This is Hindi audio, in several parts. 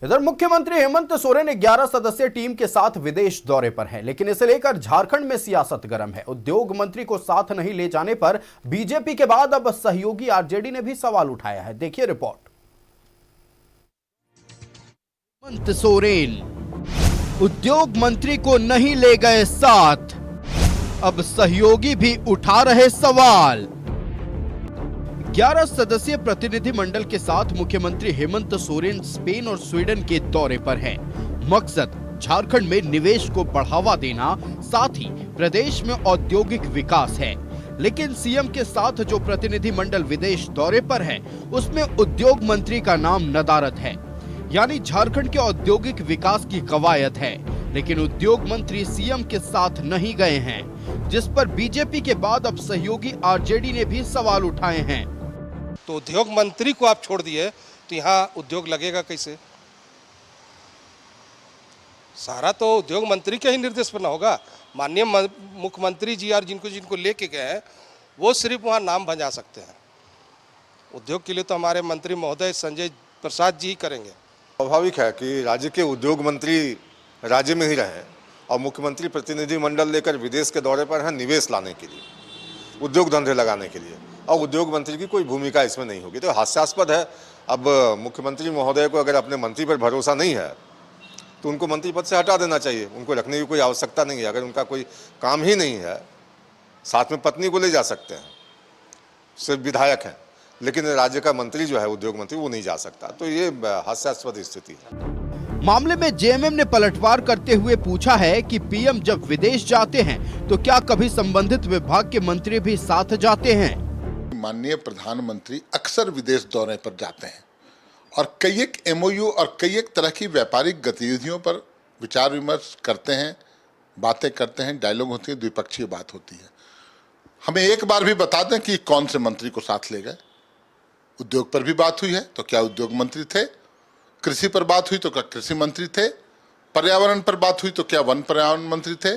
इधर मुख्यमंत्री हेमंत सोरेन 11 सदस्यीय टीम के साथ विदेश दौरे पर हैं, लेकिन इसे लेकर झारखंड में सियासत गर्म है। उद्योग मंत्री को साथ नहीं ले जाने पर बीजेपी के बाद अब सहयोगी आरजेडी ने भी सवाल उठाया है। देखिए रिपोर्ट। हेमंत सोरेन उद्योग मंत्री को नहीं ले गए साथ, अब सहयोगी भी उठा रहे सवाल। 11 सदस्यीय प्रतिनिधि मंडल के साथ मुख्यमंत्री हेमंत सोरेन स्पेन और स्वीडन के दौरे पर हैं। मकसद झारखंड में निवेश को बढ़ावा देना, साथ ही प्रदेश में औद्योगिक विकास है। लेकिन सीएम के साथ जो प्रतिनिधि मंडल विदेश दौरे पर है, उसमें उद्योग मंत्री का नाम नदारद है, यानी झारखंड के औद्योगिक विकास की कवायद है। लेकिन उद्योग मंत्री सीएम के साथ नहीं गए हैं, जिस पर बीजेपी के बाद अब सहयोगी आरजेडी ने भी सवाल उठाए हैं। तो उद्योग मंत्री को आप छोड़ दिए तो यहाँ उद्योग लगेगा कैसे? सारा तो उद्योग मंत्री के ही निर्देश पर ना होगा। माननीय मुख्यमंत्री जी और जिनको लेके गए हैं वो सिर्फ वहाँ नाम बजा सकते हैं। उद्योग के लिए तो हमारे मंत्री महोदय संजय प्रसाद जी ही करेंगे। स्वाभाविक है कि राज्य के उद्योग मंत्री राज्य में ही रहे और मुख्यमंत्री प्रतिनिधि मंडल लेकर विदेश के दौरे पर हैं निवेश लाने के लिए, उद्योग धंधे लगाने के लिए, और उद्योग मंत्री की कोई भूमिका इसमें नहीं होगी। तो हास्यास्पद है। अब मुख्यमंत्री महोदय को अगर अपने मंत्री पर भरोसा नहीं है तो उनको मंत्री पद से हटा देना चाहिए। उनको रखने की कोई आवश्यकता नहीं है। अगर उनका कोई काम ही नहीं है, साथ में पत्नी को ले जा सकते हैं, सिर्फ विधायक हैं, लेकिन राज्य का मंत्री जो है उद्योग मंत्री वो नहीं जा सकता। तो ये हास्यास्पद स्थिति है। मामले में जेएमएम ने पलटवार करते हुए पूछा है कि पीएम जब विदेश जाते हैं तो क्या कभी संबंधित विभाग के मंत्री भी साथ जाते हैं? माननीय प्रधानमंत्री अक्सर विदेश दौरे पर जाते हैं और कई एक एमओयू और कई एक तरह की व्यापारिक गतिविधियों पर विचार विमर्श करते हैं, बातें करते हैं, डायलॉग होती है, द्विपक्षीय बात होती है। हमें एक बार भी बता दें कि कौन से मंत्री को साथ ले गए। उद्योग पर भी बात हुई है तो क्या उद्योग मंत्री थे? कृषि पर बात हुई तो क्या कृषि मंत्री थे? पर्यावरण पर बात हुई तो क्या वन पर्यावरण मंत्री थे?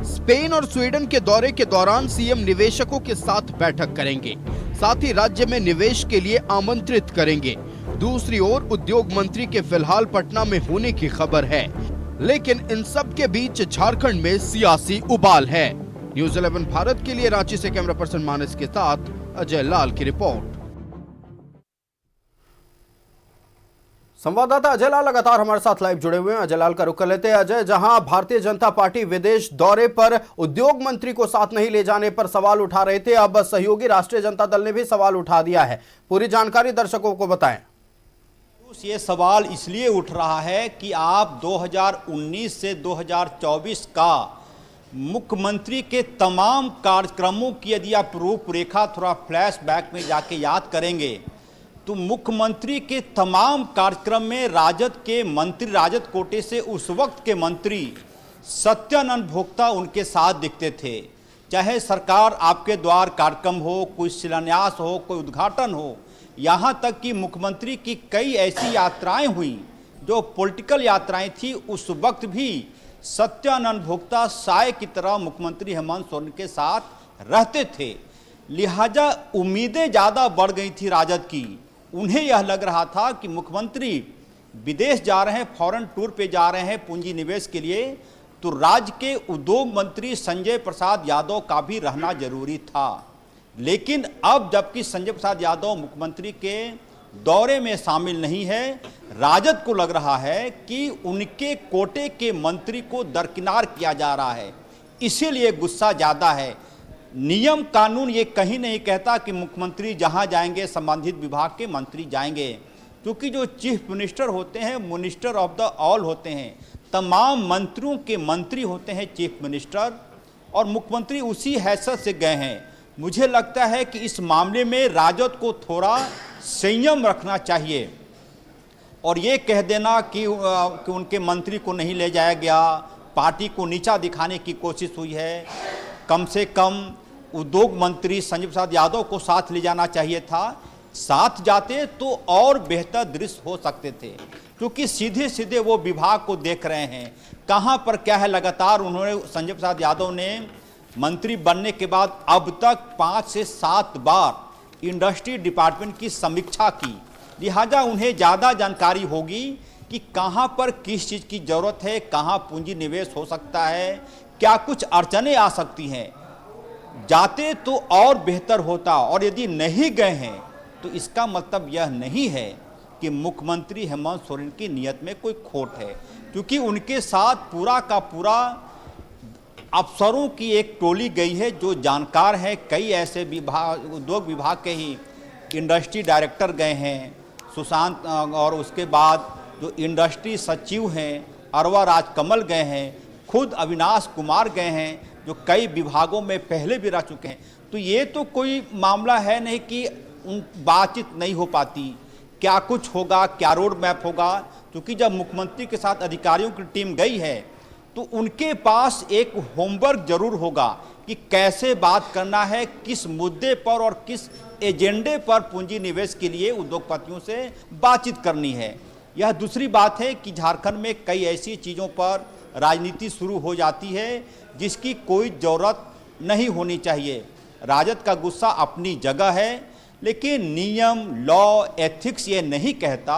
स्पेन और स्वीडन के दौरे के दौरान सीएम निवेशकों के साथ बैठक करेंगे, साथ ही राज्य में निवेश के लिए आमंत्रित करेंगे। दूसरी ओर उद्योग मंत्री के फिलहाल पटना में होने की खबर है, लेकिन इन सब के बीच झारखंड में सियासी उबाल है। न्यूज़ 11 भारत के लिए रांची से कैमरा पर्सन मानस के साथ अजय लाल की रिपोर्ट। संवाददाता अजय लाल लगातार हमारे साथ लाइव जुड़े हुए हैं। अजय लाल का रुख कर लेते हैं। अजय, जहां भारतीय जनता पार्टी विदेश दौरे पर उद्योग मंत्री को साथ नहीं ले जाने पर सवाल उठा रहे थे, अब सहयोगी राष्ट्रीय जनता दल ने भी सवाल उठा दिया है। पूरी जानकारी दर्शकों को बताएं। ये सवाल इसलिए उठ रहा है कि आप 2019 से 2024 का मुख्यमंत्री के तमाम कार्यक्रमों की यदि आप रूपरेखा थोड़ा फ्लैशबैक में जाके याद करेंगे तो मुख्यमंत्री के तमाम कार्यक्रम में राजद के मंत्री, राजद कोटे से उस वक्त के मंत्री सत्यानंद भोक्ता उनके साथ दिखते थे। चाहे सरकार आपके द्वार कार्यक्रम हो, कोई शिलान्यास हो, कोई उद्घाटन हो, यहाँ तक कि मुख्यमंत्री की कई ऐसी यात्राएं हुई जो पॉलिटिकल यात्राएं थी, उस वक्त भी सत्यानंद भोक्ता साय की तरह मुख्यमंत्री हेमंत सोरेन के साथ रहते थे। लिहाजा उम्मीदें ज़्यादा बढ़ गई थी राजद की। उन्हें यह लग रहा था कि मुख्यमंत्री विदेश जा रहे हैं, फॉरेन टूर पे जा रहे हैं पूंजी निवेश के लिए, तो राज्य के उद्योग मंत्री संजय प्रसाद यादव का भी रहना जरूरी था। लेकिन अब जबकि संजय प्रसाद यादव मुख्यमंत्री के दौरे में शामिल नहीं है, राजद को लग रहा है कि उनके कोटे के मंत्री को दरकिनार किया जा रहा है, इसीलिए गुस्सा ज़्यादा है। नियम कानून ये कहीं नहीं कहता कि मुख्यमंत्री जहां जाएंगे संबंधित विभाग के मंत्री जाएंगे, क्योंकि जो चीफ मिनिस्टर होते हैं मिनिस्टर ऑफ द ऑल होते हैं, तमाम मंत्रियों के मंत्री होते हैं चीफ मिनिस्टर, और मुख्यमंत्री उसी हैसियत से गए हैं। मुझे लगता है कि इस मामले में राजद को थोड़ा संयम रखना चाहिए और ये कह देना कि उनके मंत्री को नहीं ले जाया गया, पार्टी को नीचा दिखाने की कोशिश हुई है। कम से कम उद्योग मंत्री संजय प्रसाद यादव को साथ ले जाना चाहिए था। साथ जाते तो और बेहतर दृश्य हो सकते थे, क्योंकि सीधे सीधे वो विभाग को देख रहे हैं कहाँ पर क्या है। लगातार उन्होंने संजय प्रसाद यादव ने मंत्री बनने के बाद अब तक 5 से 7 बार इंडस्ट्री डिपार्टमेंट की समीक्षा की, लिहाजा उन्हें ज़्यादा जानकारी होगी कि कहां पर किस चीज़ की ज़रूरत है, कहां पूंजी निवेश हो सकता है, क्या कुछ अड़चनें आ सकती हैं। जाते तो और बेहतर होता, और यदि नहीं गए हैं तो इसका मतलब यह नहीं है कि मुख्यमंत्री हेमंत सोरेन की नीयत में कोई खोट है, क्योंकि उनके साथ पूरा का पूरा अफसरों की एक टोली गई है जो जानकार हैं। कई ऐसे विभाग, उद्योग विभाग के ही इंडस्ट्री डायरेक्टर गए हैं, सुशांत, और उसके बाद जो इंडस्ट्री सचिव हैं अरवा राजकमल गए हैं, खुद अविनाश कुमार गए हैं जो कई विभागों में पहले भी रह चुके हैं। तो ये तो कोई मामला है नहीं कि बातचीत नहीं हो पाती। क्या कुछ होगा, क्या रोड मैप होगा, क्योंकि जब मुख्यमंत्री के साथ अधिकारियों की टीम गई है तो उनके पास एक होमवर्क जरूर होगा कि कैसे बात करना है, किस मुद्दे पर और किस एजेंडे पर पूंजी निवेश के लिए उद्योगपतियों से बातचीत करनी है। यह दूसरी बात है कि झारखंड में कई ऐसी चीज़ों पर राजनीति शुरू हो जाती है जिसकी कोई ज़रूरत नहीं होनी चाहिए। राजद का गुस्सा अपनी जगह है, लेकिन नियम, लॉ, एथिक्स ये नहीं कहता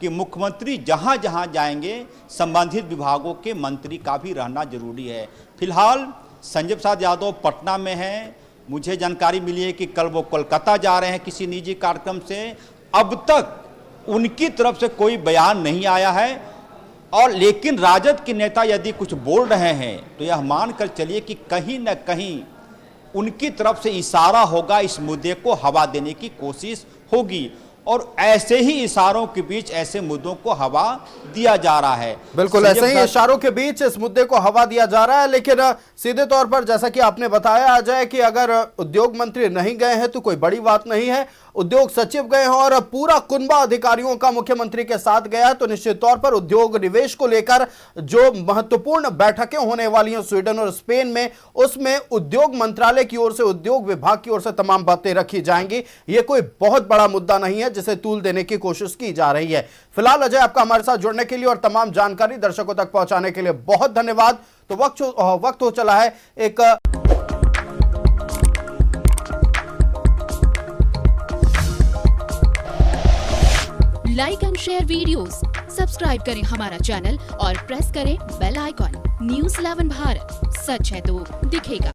कि मुख्यमंत्री जहाँ जहाँ जाएंगे संबंधित विभागों के मंत्री का भी रहना जरूरी है। फिलहाल संजय प्रसाद यादव पटना में हैं। मुझे जानकारी मिली है कि कल वो कोलकाता जा रहे हैं किसी निजी कार्यक्रम से। अब तक उनकी तरफ से कोई बयान नहीं आया है, और लेकिन राजद के नेता यदि कुछ बोल रहे हैं तो यह मानकर चलिए कि कहीं न कहीं उनकी तरफ से इशारा होगा, इस मुद्दे को हवा देने की कोशिश होगी, और ऐसे ही इशारों के बीच ऐसे मुद्दों को हवा दिया जा रहा है। बिल्कुल ऐसे ही इशारों के बीच इस मुद्दे को हवा दिया जा रहा है। लेकिन सीधे तौर पर जैसा कि आपने बताया अजय कि अगर उद्योग मंत्री नहीं गए हैं तो कोई बड़ी बात नहीं है, उद्योग सचिव गए हैं और पूरा कुनबा अधिकारियों का मुख्यमंत्री के साथ गया है, तो निश्चित तौर पर उद्योग निवेश को लेकर जो महत्वपूर्ण बैठकें होने वाली हैं स्वीडन और स्पेन में, उसमें उद्योग मंत्रालय की ओर से, उद्योग विभाग की ओर से तमाम बातें रखी जाएंगी। यह कोई बहुत बड़ा मुद्दा नहीं है जिसे तूल देने की कोशिश की जा रही है। फिलहाल अजय, आपका हमारे साथ जुड़ने के लिए और तमाम जानकारी दर्शकों तक पहुंचाने के लिए बहुत धन्यवाद। तो वक्त हो चला है एक like and share videos, subscribe करें हमारा चैनल और प्रेस करें बेल आइकॉन। न्यूज़ 11 भारत, सच है तो दिखेगा।